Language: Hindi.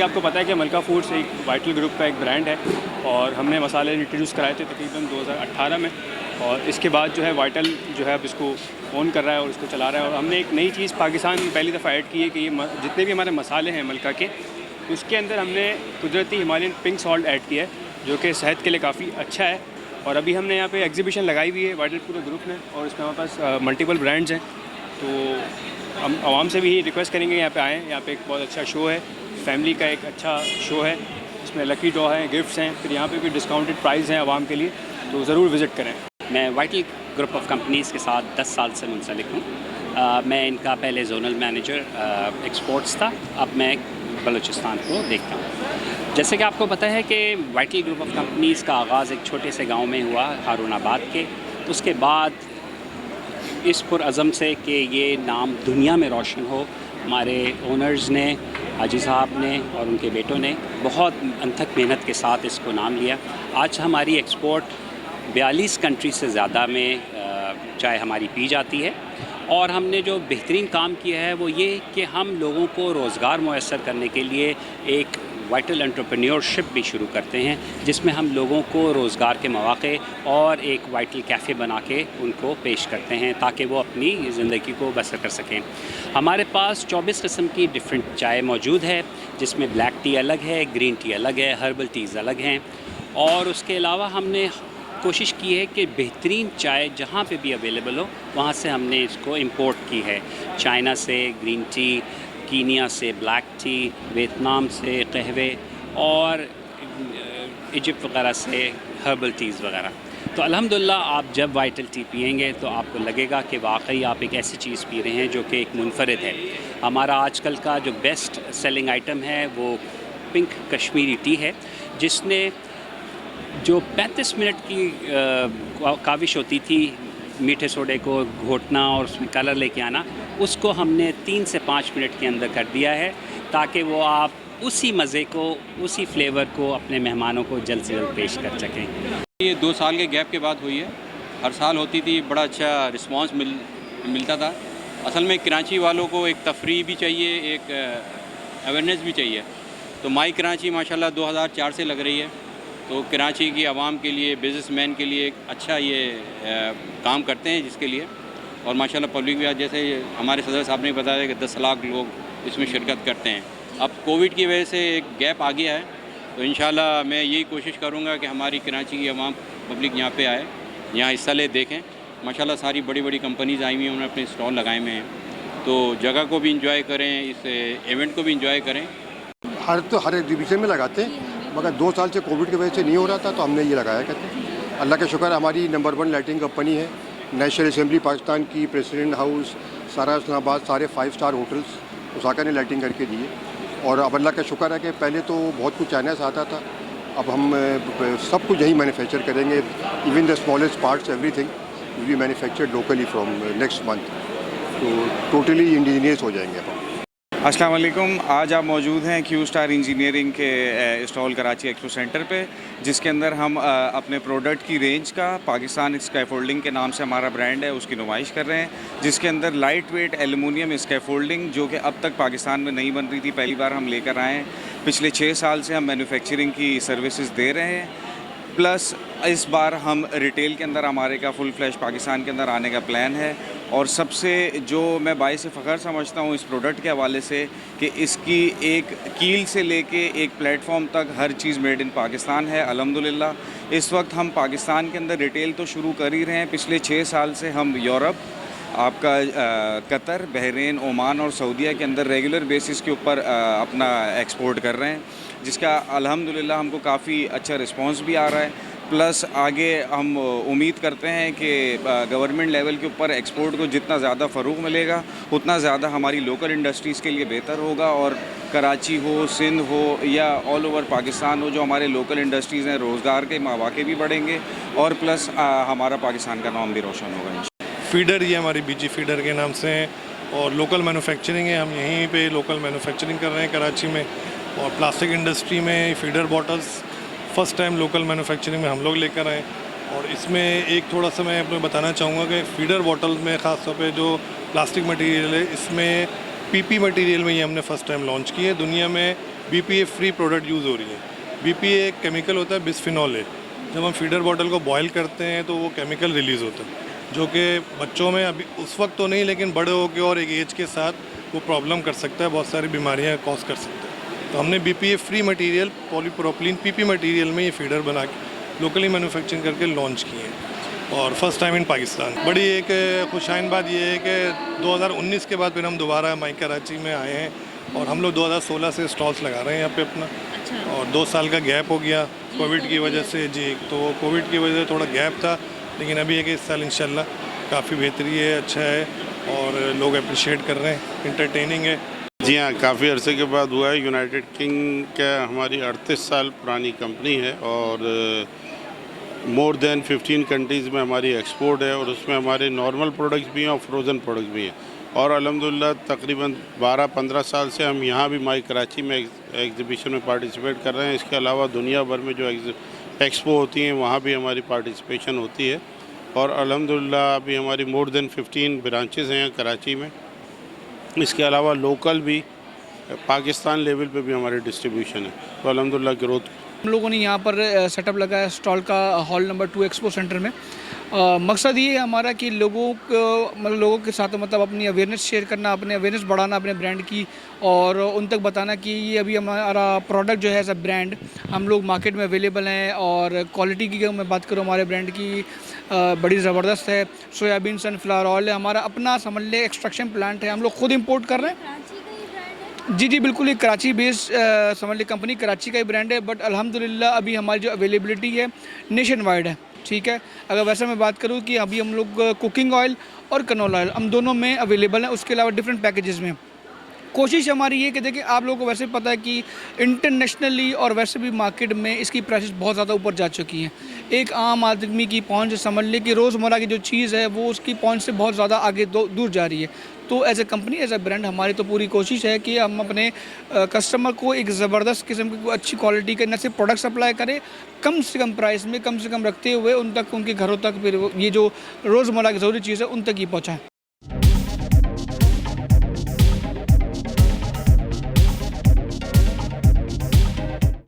आपको पता है कि मलका फूड्स एक वाइटल ग्रुप का एक ब्रांड है और हमने मसाले इंट्रोड्यूस कराए थे तकरीबन 2018 में, और इसके बाद जो है वाइटल जो है अब इसको ओन कर रहा है और इसको चला रहा है। और हमने एक नई चीज़ पाकिस्तान में पहली दफ़ा ऐड की है कि ये जितने भी हमारे मसाले हैं मलका के, उसके अंदर हमने कुदरती हिमालयन पिंक सॉल्ट ऐड किया है जो कि सेहत के लिए काफ़ी अच्छा है। और अभी हमने यहाँ पे एग्जीबिशन लगाई हुई है वाइटल पूरे ग्रुप ने, और इसमें हमारे पास मल्टीपल ब्रांड्स हैं। तो हम आवाम से भी रिक्वेस्ट करेंगे यहाँ पे आएँ। यहाँ पे एक बहुत अच्छा शो है, फैमिली का एक अच्छा शो है, इसमें लकी ड्रॉ है, गिफ्ट्स हैं, फिर यहाँ पे भी डिस्काउंटेड प्राइस हैं आवाम के लिए, तो ज़रूर विज़िट करें। मैं वाइटल ग्रुप ऑफ कंपनीज़ के साथ 10 साल से मुंसलिक हूँ। मैं इनका पहले जोनल मैनेजर एक्सपोर्ट्स था, अब मैं बलूचिस्तान को देखता हूँ। जैसे कि आपको पता है कि वाइटल ग्रुप ऑफ कंपनीज़ का आगाज़ एक छोटे से गांव में हुआ, हारूनाबाद के। उसके बाद इस पुरअज़म से कि ये नाम दुनिया में रोशन हो, हमारे ओनर्स ने, हाजी साहब ने और उनके बेटों ने बहुत अनथक मेहनत के साथ इसको नाम लिया। आज हमारी एक्सपोर्ट 42 कंट्री से ज़्यादा में चाय हमारी पी जाती है। और हमने जो बेहतरीन काम किया है वो ये कि हम लोगों को रोज़गार मुयस्सर करने के लिए एक वाइटल एंटरप्रेन्योरशिप भी शुरू करते हैं, जिसमें हम लोगों को रोज़गार के मौक़े और एक वाइटल कैफ़े बना के उनको पेश करते हैं ताकि वो अपनी ज़िंदगी को बसर कर सकें। हमारे पास 24 किस्म की डिफरेंट चाय मौजूद है, जिसमें ब्लैक टी अलग है, ग्रीन टी अलग है, हर्बल टीज़ अलग हैं। और उसके अलावा हमने कोशिश की है कि बेहतरीन चाय जहाँ पे भी अवेलेबल हो वहाँ से हमने इसको इंपोर्ट की है। चाइना से ग्रीन टी, कीनिया से ब्लैक टी, वियतनाम से कहवे और इजिप्ट वगैरह से हर्बल टीज़ वगैरह। तो अल्हम्दुलिल्लाह आप जब वाइटल टी पिएंगे तो आपको लगेगा कि वाकई आप एक ऐसी चीज़ पी रहे हैं जो कि एक मुनफरिद है। हमारा आजकल का जो बेस्ट सेलिंग आइटम है वो पिंक कश्मीरी टी है, जिसने जो 35 मिनट की काविश होती थी मीठे सोडे को घोटना और उसमें कलर लेके आना, उसको हमने 3 से 5 मिनट के अंदर कर दिया है ताकि वो आप उसी मज़े को, उसी फ्लेवर को अपने मेहमानों को जल्द से जल्द पेश कर सकें। ये 2 साल के गैप के बाद हुई है। हर साल होती थी, बड़ा अच्छा रिस्पांस मिलता था। असल में कराची वालों को एक तफरी भी चाहिए, एक अवेयरनेस भी चाहिए। तो माई कराची माशाल्लाह 2004 से लग रही है, तो कराची की आवाम के लिए, बिज़नेसमैन के लिए एक अच्छा ये काम करते हैं, जिसके लिए और माशाल्लाह पब्लिक भी आज, जैसे हमारे सदर साहब ने बताया कि 10 लाख लोग इसमें शिरकत करते हैं। अब कोविड की वजह से एक गैप आ गया है, तो इंशाल्लाह मैं यही कोशिश करूँगा कि हमारी कराची की आवाम पब्लिक यहाँ पे आए, यहाँ हिस्सा ले, देखें। माशाल्लाह सारी बड़ी बड़ी कंपनीज़ आई हुई हैं, उन्होंने अपने स्टॉल लगाए हुए हैं, तो जगह को भी इंजॉय करें, इस इवेंट को भी इंजॉय करें। हर एग्जीबिशन में लगाते हैं, मगर 2 साल से कोविड की वजह से नहीं हो रहा था, तो हमने ये लगाया कहते हैं। अल्लाह का शुक्र, हमारी नंबर 1 लाइटिंग कंपनी है। नेशनल असेंबली पाकिस्तान की, प्रेसिडेंट हाउस, सारा इस्लामाबाद, सारे 5 स्टार होटल्स उसाका ने लाइटिंग करके दी है। और अब अल्लाह का शुक्र है कि पहले तो बहुत कुछ चाइना से आता था, अब हम सब कुछ यहीं मैन्युफैक्चर करेंगे। Even the smallest parts, everything will be manufactured locally from next month. तो टोटली इंडिजिनियस हो जाएंगे अब। अस्सलाम वालेकुम। आज आप मौजूद हैं क्यू स्टार इंजीनियरिंग के स्टॉल कराची एक्सपो सेंटर पे, जिसके अंदर हम अपने प्रोडक्ट की रेंज का, पाकिस्तान स्कैफोल्डिंग के नाम से हमारा ब्रांड है, उसकी नुमाइश कर रहे हैं, जिसके अंदर लाइट वेट एल्युमिनियम स्कैफोल्डिंग जो कि अब तक पाकिस्तान में नहीं बन रही थी, पहली बार हम लेकर आए हैं। पिछले 6 साल से हम मैन्युफैक्चरिंग की सर्विसेज दे रहे हैं, प्लस इस बार हम रिटेल के अंदर हमारे का फुल फ्लैश पाकिस्तान के अंदर आने का प्लान है। और सबसे जो मैं बाइस फ़ख्र समझता हूँ इस प्रोडक्ट के हवाले से कि इसकी एक कील से लेके एक प्लेटफॉर्म तक हर चीज़ मेड इन पाकिस्तान है। अल्हम्दुलिल्लाह इस वक्त हम पाकिस्तान के अंदर रिटेल तो शुरू कर ही रहे हैं, पिछले 6 साल से हम यूरोप, आपका कतर, बहरीन, ओमान और सऊदीया के अंदर रेगुलर बेसिस के ऊपर अपना एक्सपोर्ट कर रहे हैं, जिसका अल्हम्दुलिल्लाह हमको काफ़ी अच्छा रिस्पांस भी आ रहा है। प्लस आगे हम उम्मीद करते हैं कि गवर्नमेंट लेवल के ऊपर एक्सपोर्ट को जितना ज़्यादा फ़रोग़ मिलेगा उतना ज़्यादा हमारी लोकल इंडस्ट्रीज़ के लिए बेहतर होगा। और कराची हो, सिंध हो या ऑल ओवर पाकिस्तान हो, जो हमारे लोकल इंडस्ट्रीज़ हैं, रोज़गार के मौक़े भी बढ़ेंगे और प्लस हमारा पाकिस्तान का नाम भी रोशन होगा। फीडर ये हमारी बीजी फीडर के नाम से है और लोकल मैन्युफैक्चरिंग है, हम यहीं पे लोकल मैन्युफैक्चरिंग कर रहे हैं कराची में। और प्लास्टिक इंडस्ट्री में feeder bottles first time local manufacturing में हम लोग लेकर आए। और इसमें एक थोड़ा सा मैं आपको बताना चाहूँगा कि फीडर बॉटल्स में ख़ास तौर पे जो प्लास्टिक मटेरियल है, इसमें पीपी मटेरियल में ये हमने फ़र्स्ट टाइम लॉन्च की है। दुनिया में BPA फ्री प्रोडक्ट यूज़ हो रही है। BPA एक केमिकल होता है, बिस्फिनॉल है। जब हम फीडर बॉटल को बॉयल करते हैं तो वो केमिकल रिलीज़ होता है, जो कि बच्चों में अभी उस वक्त तो नहीं, लेकिन बड़े होकर और एक एज के साथ वो प्रॉब्लम कर सकता है, बहुत सारी बीमारियां कॉज कर सकता है। तो हमने BPA free material polypropylene PP material में ये फीडर बना के लोकली मैन्युफैक्चरिंग करके लॉन्च किए हैं और फर्स्ट टाइम इन पाकिस्तान। बड़ी एक खुशाइन बात ये है कि 2019 के बाद फिर हम दोबारा माई कराची में आए हैं और हम लोग 2016 से स्टॉल्स लगा रहे हैं यहाँ पे अपना। और 2 साल का गैप हो गया कोविड की वजह से जी, तो कोविड की वजह से थोड़ा गैप था, लेकिन अभी एक इस साल इंशाल्लाह काफ़ी बेहतरी है, अच्छा है और लोग अप्रिशिएट कर रहे हैं, इंटरटेनिंग है। जी हाँ, काफ़ी अरसे के बाद हुआ है। यूनाइटेड किंग का हमारी 38 साल पुरानी कंपनी है और मोर देन 15 कंट्रीज़ में हमारी एक्सपोर्ट है और उसमें हमारे नॉर्मल प्रोडक्ट्स भी हैं और फ्रोज़न प्रोडक्ट्स भी हैं। और अल्हम्दुलिल्लाह तकरीबन 12-15 साल से हम यहाँ भी माई कराची में एग्ज़िबिशन में पार्टिसिपेट कर रहे हैं। इसके अलावा दुनिया भर में जो एक्सपो होती हैं वहाँ भी हमारी पार्टिसिपेशन होती है और अल्हम्दुलिल्लाह अभी हमारी मोर देन 15 ब्रांचेज़ हैं कराची में। इसके अलावा लोकल भी पाकिस्तान लेवल पे भी हमारी डिस्ट्रीब्यूशन है, तो अल्हम्दुलिल्लाह ग्रोथ। हम लोगों ने यहाँ पर सेटअप लगाया स्टॉल का हॉल नंबर 2 एक्सपो सेंटर में। मकसद ये है हमारा कि लोगों के साथ मतलब अपनी अवेयरनेस शेयर करना, अपने अवेयरनेस बढ़ाना अपने ब्रांड की और उन तक बताना कि ये अभी हमारा प्रोडक्ट जो है एज अ ब्रांड हम लोग मार्केट में अवेलेबल हैं और क्वालिटी की मैं बात करूँ हमारे ब्रांड की बड़ी ज़बरदस्त है। सोयाबीन सनफ्लावर ऑयल है, हमारा अपना समझ ले एक्सट्रैक्शन प्लांट है, हम लोग खुद इंपोर्ट कर रहे हैं। जी बिल्कुल, ये कराची बेस्ड समझ ली कंपनी, कराची का ही ब्रांड है, बट अल्हम्दुलिल्लाह अभी हमारी जो अवेलेबिलिटी है नेशन वाइड है। ठीक है, अगर वैसे मैं बात करूँ कि अभी हम लोग कुकिंग ऑयल और कनोला ऑयल हम दोनों में अवेलेबल हैं, उसके अलावा डिफरेंट पैकेजेस में। कोशिश हमारी ये कि देखिए आप लोगों को वैसे पता है कि इंटरनेशनली और वैसे भी मार्केट में इसकी प्राइसेस बहुत ज़्यादा ऊपर जा चुकी हैं। एक आम आदमी की पहुंच समझ ले कि रोज़मर्रा की जो चीज़ है वो उसकी पहुंच से बहुत ज़्यादा आगे दूर जा रही है। तो as a company, as a brand हमारी तो पूरी कोशिश है कि हम अपने कस्टमर को एक ज़बरदस्त किस्म की अच्छी क्वालिटी के न सिर्फ प्रोडक्ट सप्लाई करें, कम से कम प्राइस में कम से कम रखते हुए उन तक, उनके घरों तक फिर ये जो रोज़मर्रा की ज़रूरी चीज़ है उन तक ही पहुँचाएँ।